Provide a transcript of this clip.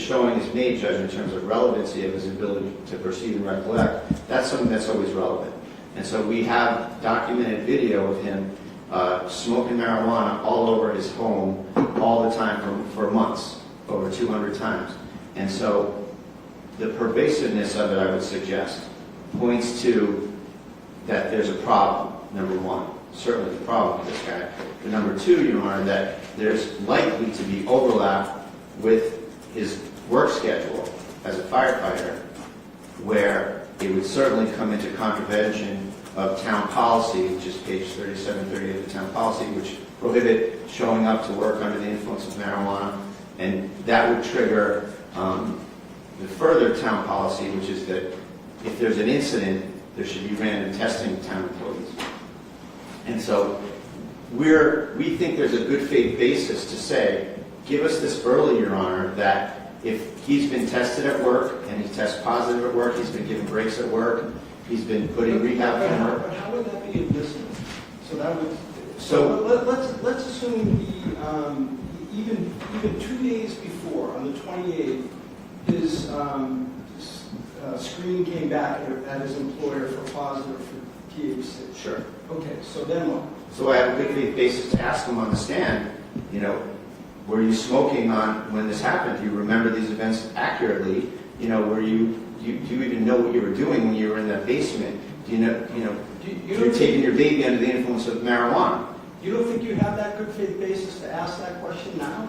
showing is made, Judge, in terms of relevancy of his ability to perceive and recollect, that's something that's always relevant. And so we have documented video of him smoking marijuana all over his home all the time for months, over 200 times. And so the pervasiveness of it, I would suggest, points to that there's a problem, number one. Certainly the problem with this guy. But number two, Your Honor, that there's likely to be overlap with his work schedule as a firefighter, where it would certainly come into contravention of town policy, which is page 37, 38 of the town policy, which prohibit showing up to work under the influence of marijuana. And that would trigger the further town policy, which is that if there's an incident, there should be random testing of town employees. And so we think there's a good faith basis to say, give us this early, Your Honor, that if he's been tested at work and he tests positive at work, he's been given breaks at work, he's been put in rehab from work. But how would that be admissible? So that would. So let's assume he even 2 days before, on the 28th, his screening came back at his employer for positive for THC. Sure. Okay, so then what? So I have a good faith basis to ask him on the stand, were you smoking on when this happened? Do you remember these events accurately? Do you even know what you were doing when you were in that basement? Do you know, you're taking your baby under the influence of marijuana? You don't think you have that good faith basis to ask that question now?